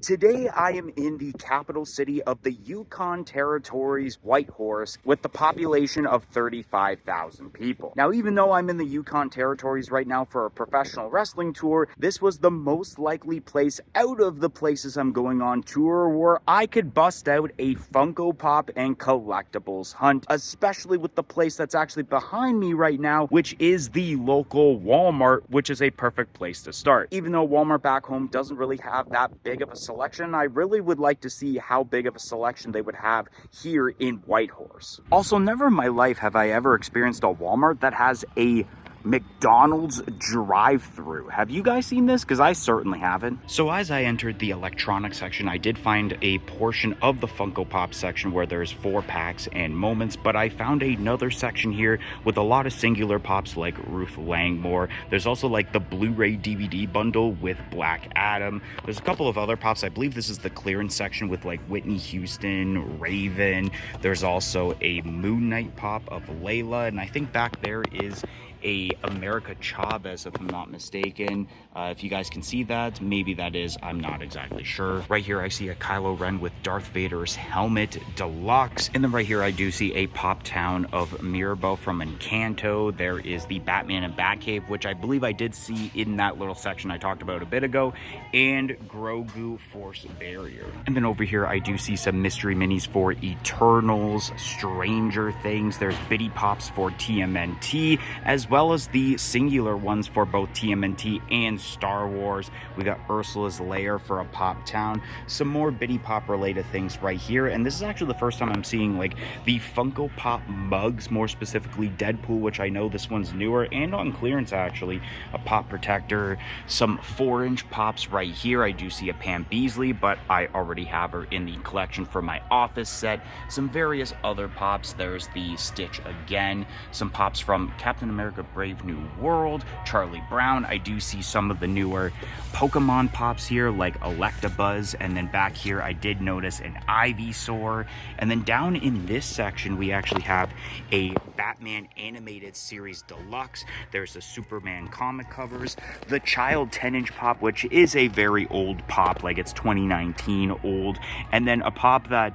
Today, I am in the capital city of the Yukon Territories, Whitehorse, with the population of 35,000 people. Now, even though I'm in the Yukon Territories right now for a professional wrestling tour, this was the most likely place out of the places I'm going on tour where I could bust out a Funko Pop and collectibles hunt, especially with the place that's actually behind me right now, which is the local Walmart, which is a perfect place to start. Even though Walmart back home doesn't really have that big of a selection, I really would like to see how big of a selection they would have here in Whitehorse. Also, never in my life have I ever experienced a Walmart that has a McDonald's drive-through. Have you guys seen this? Because I certainly haven't. So as I entered the electronics section, I did find a portion of the Funko Pop section where there's 4-packs and moments, but I found another section here with a lot of singular pops like Ruth Langmore. There's also like the Blu-ray DVD bundle with Black Adam. There's a couple of other pops. I believe this is the clearance section with like Whitney Houston, Raven. There's also a Moon Knight pop of Layla, and I think back there is a America Chavez, if I'm not mistaken. If you guys can see that, maybe that is, I'm not exactly sure. Right here I see a Kylo Ren with Darth Vader's helmet deluxe, and then right here I do see a Pop Town of Mirabel from Encanto. There is the Batman and Batcave, which I believe I did see in that little section I talked about a bit ago, and Grogu Force Barrier. And then over here I do see some mystery minis for Eternals, Stranger Things. There's Bitty Pops for TMNT, as well as the singular ones for both TMNT and Star Wars. We got Ursula's Lair for a Pop Town. Some more Bitty Pop related things right here. And this is actually the first time I'm seeing like the Funko Pop mugs, more specifically Deadpool, which I know this one's newer and on clearance actually. A Pop Protector, some 4-inch pops right here. I do see a Pam Beasley, but I already have her in the collection for my office set. Some various other pops. There's the Stitch again. Some pops from Captain America Brave New World, Charlie Brown. I do see some of the newer Pokemon pops here like Electabuzz, and then back here I did notice an Ivysaur, and then down in this section we actually have a Batman Animated Series Deluxe. There's the Superman comic covers, the Child 10-inch pop, which is a very old pop, like it's 2019 old, and then a pop that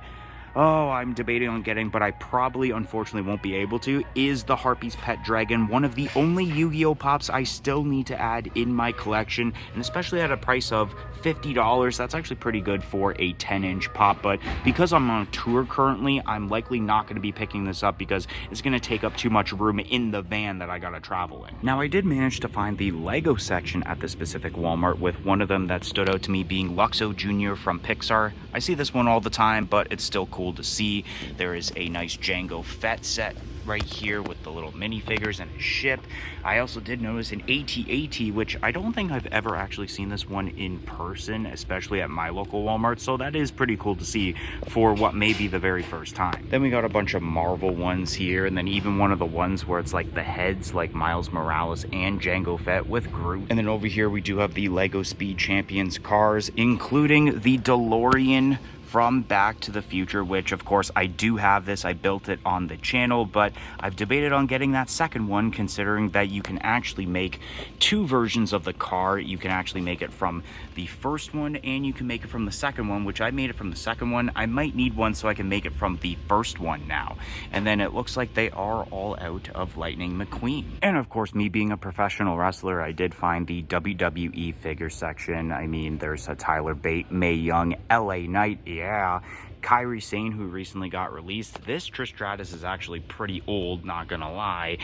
I'm debating on getting, but I probably unfortunately won't be able to, is the Harpy's Pet Dragon, one of the only Yu-Gi-Oh pops I still need to add in my collection, and especially at a price of $50. That's actually pretty good for a 10-inch pop, but because I'm on a tour currently, I'm likely not going to be picking this up because it's going to take up too much room in the van that I gotta travel in. Now, I did manage to find the Lego section at the specific Walmart, with one of them that stood out to me being Luxo Jr. from Pixar. I see this one all the time, but it's still cool to see. There is a nice Jango Fett set right here with the little minifigures and a ship. I also did notice an AT-AT, which I don't think I've ever actually seen this one in person, especially at my local Walmart, so that is pretty cool to see for what may be the very first time. Then we got a bunch of Marvel ones here, and then even one of the ones where it's like the heads like Miles Morales and Jango Fett with Groot. And then over here we do have the Lego Speed Champions cars, including the DeLorean from Back to the Future, which of course I do have this. I built it on the channel, but I've debated on getting that second one, considering that you can actually make 2 versions of the car. You can actually make it from the first one and you can make it from the second one, which I made it from the second one. I might need one so I can make it from the first one now. And then it looks like they are all out of Lightning McQueen. And of course, me being a professional wrestler, I did find the WWE figure section. I mean, there's a Tyler Bate, Mae Young, LA Knight, yeah, Kairi Sane, who recently got released. This Trish Stratus is actually pretty old, not gonna lie.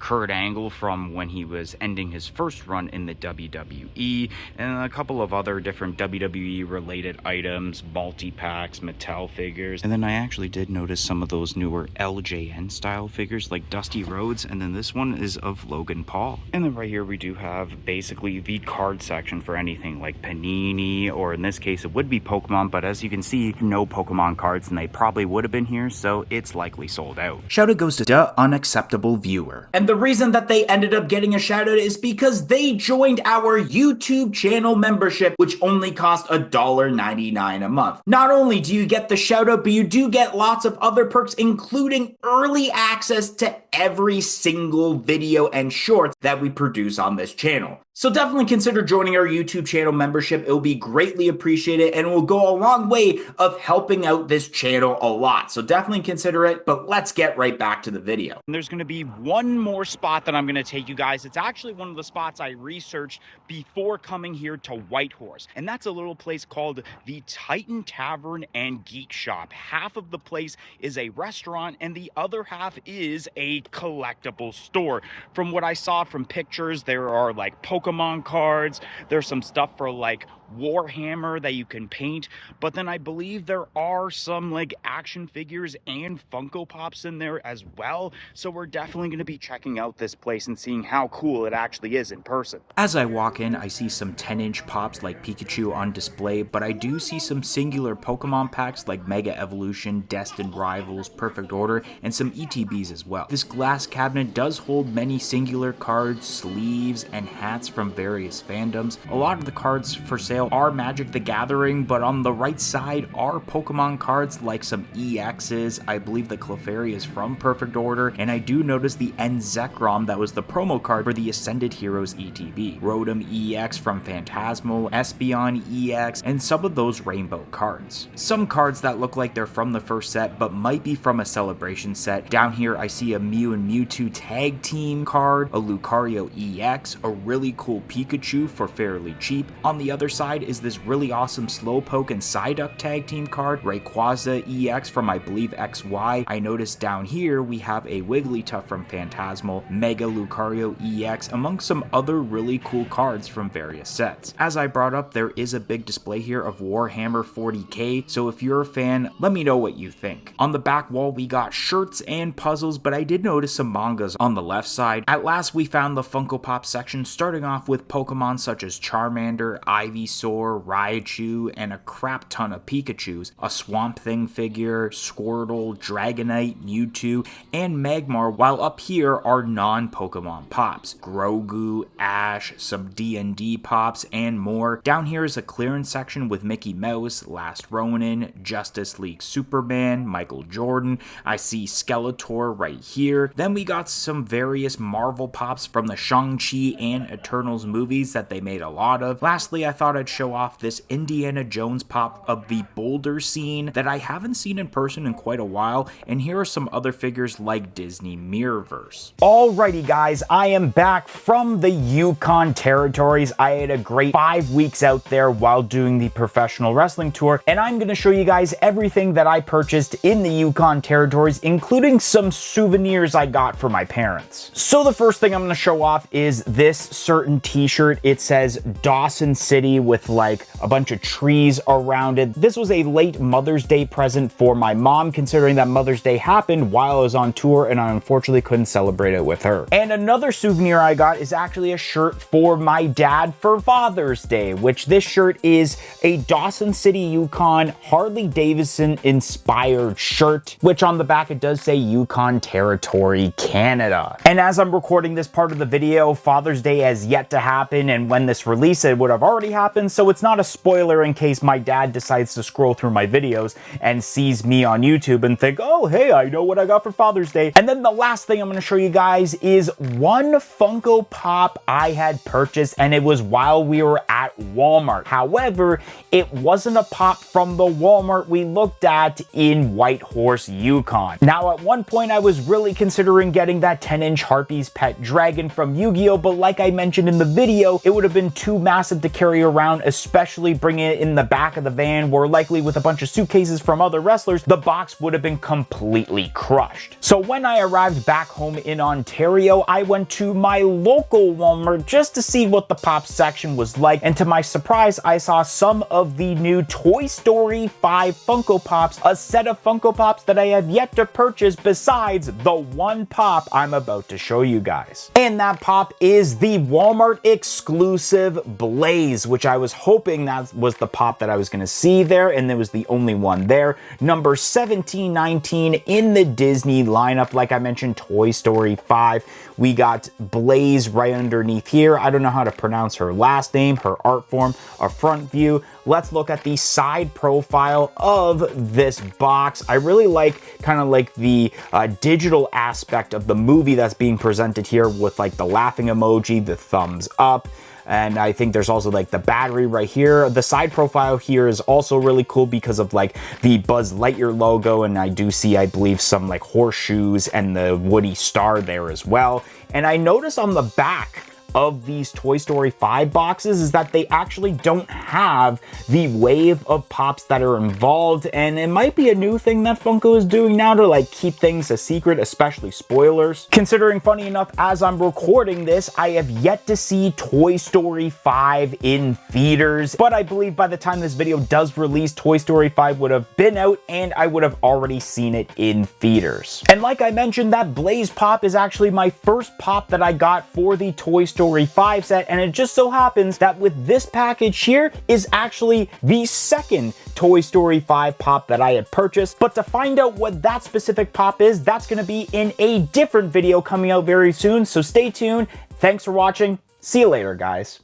Kurt Angle from when he was ending his first run in the WWE, and a couple of other different WWE related items, multi-packs, Mattel figures. And then I actually did notice some of those newer LJN style figures like Dusty Rhodes, and then this one is of Logan Paul. And then right here we do have basically the card section for anything like Panini, or in this case it would be Pokemon, but as you can see, no Pokemon cards, and they probably would have been here, so it's likely sold out. Shout out goes to the unacceptable viewer. And the reason that they ended up getting a shout out is because they joined our YouTube channel membership, which only cost $1.99 a month. Not only do you get the shout out, but you do get lots of other perks, including early access to every single video and shorts that we produce on this channel. So definitely consider joining our YouTube channel membership. It will be greatly appreciated and it will go a long way of helping out this channel a lot. So definitely consider it, but let's get right back to the video. And there's going to be one more spot that I'm going to take you guys. It's actually one of the spots I researched before coming here to Whitehorse. And that's a little place called the Titan Tavern and Geek Shop. Half of the place is a restaurant and the other half is a collectible store. From what I saw from pictures, there are like Pokemon cards. There's some stuff for like Warhammer that you can paint, but then I believe there are some like action figures and Funko Pops in there as well. So we're definitely going to be checking out this place and seeing how cool it actually is in person. As I walk in, I see some 10-inch pops like Pikachu on display, but I do see some singular Pokemon packs like Mega Evolution, Destined Rivals, Perfect Order, and some ETBs as well. This glass cabinet does hold many singular cards, sleeves, and hats from various fandoms. A lot of the cards for sale are Magic the Gathering, but on the right side are Pokemon cards like some EXs. I believe the Clefairy is from Perfect Order, and I do notice the Zekrom that was the promo card for the Ascended Heroes ETB. Rotom EX from Phantasmal, Espeon EX, and some of those rainbow cards. Some cards that look like they're from the first set, but might be from a celebration set. Down here I see a Mew and Mewtwo tag team card, a Lucario EX, a really cool Pikachu for fairly cheap. On the other side is this really awesome Slowpoke and Psyduck tag team card, Rayquaza EX from I believe XY. I noticed down here we have a Wigglytuff from Phantasmal, Mega Lucario EX, among some other really cool cards from various sets. As I brought up, there is a big display here of Warhammer 40k, so if you're a fan, let me know what you think. On the back wall we got shirts and puzzles, but I did notice some mangas on the left side. At last we found the Funko Pop section, starting off with Pokemon such as Charmander, Ivysaur, Raichu, and a crap ton of Pikachus, a Swamp Thing figure, Squirtle, Dragonite, Mewtwo, and Magmar, while up here are non-Pokemon Pops, Grogu, Ash, some D&D Pops, and more. Down here is a clearance section with Mickey Mouse, Last Ronin, Justice League Superman, Michael Jordan. I see Skeletor right here. Then we got some various Marvel Pops from the Shang-Chi and Eternals movies that they made a lot of. Lastly, I thought I'd show off this Indiana Jones pop of the Boulder scene that I haven't seen in person in quite a while, and here are some other figures like Disney Mirrorverse. Alrighty guys, I am back from the Yukon territories. I had a great 5 weeks out there while doing the professional wrestling tour, and I'm going to show you guys everything that I purchased in the Yukon territories, including some souvenirs I got for my parents. So the first thing I'm going to show off is this certain t-shirt. It says Dawson City with like a bunch of trees around it. This was a late Mother's Day present for my mom, considering that Mother's Day happened while I was on tour and I unfortunately couldn't celebrate it with her. And another souvenir I got is actually a shirt for my dad for Father's Day, which this shirt is a Dawson City, Yukon Harley Davidson inspired shirt, which on the back it does say Yukon Territory, Canada. And as I'm recording this part of the video, Father's Day has yet to happen, and when this release it would have already happened, so it's not a spoiler in case my dad decides to scroll through my videos and sees me on YouTube and think, oh hey, I know what I got for Father's Day. And then the last thing I'm going to show you guys is one Funko Pop I had purchased, and it was while we were at Walmart. However, it wasn't a pop from the Walmart we looked at in Whitehorse, Yukon. Now at one point I was really considering getting that 10-inch Harpy's Pet Dragon from Yu-Gi-Oh, but like I mentioned in the video, it would have been too massive to carry around, especially bringing it in the back of the van where likely with a bunch of suitcases from other wrestlers, the box would have been completely crushed. So when I arrived back home in Ontario, I went to my local Walmart just to see what the pop section was like, and to my surprise, I saw some of the new Toy Story 5 Funko Pops, a set of Funko Pops that I have yet to purchase besides the one pop I'm about to show you guys. And that pop is the Walmart exclusive Blaze, which I was hoping that was the pop that I was going to see there, and it was the only one there. Number 1719 in the Disney lineup. Like I mentioned, Toy Story 5. We got Blaze right underneath here. I don't know how to pronounce her last name, her art form, a front view. Let's look at the side profile of this box. I really like kind of like the digital aspect of the movie that's being presented here with like the laughing emoji, the thumbs up. And I think there's also like the battery right here. The side profile here is also really cool because of like the Buzz Lightyear logo, and I do see, I believe, some like horseshoes and the Woody star there as well. And I notice on the back of these Toy Story 5 boxes is that they actually don't have the wave of pops that are involved, and it might be a new thing that Funko is doing now to like keep things a secret, especially spoilers. Considering, funny enough, as I'm recording this, I have yet to see Toy Story 5 in theaters, but I believe by the time this video does release, Toy Story 5 would have been out and I would have already seen it in theaters. And like I mentioned, that Blaze Pop is actually my first pop that I got for the Toy Story 5 set, and it just so happens that with this package here is actually the second Toy Story 5 pop that I had purchased. But to find out what that specific pop is, that's going to be in a different video coming out very soon, so stay tuned. Thanks for watching. See you later, guys.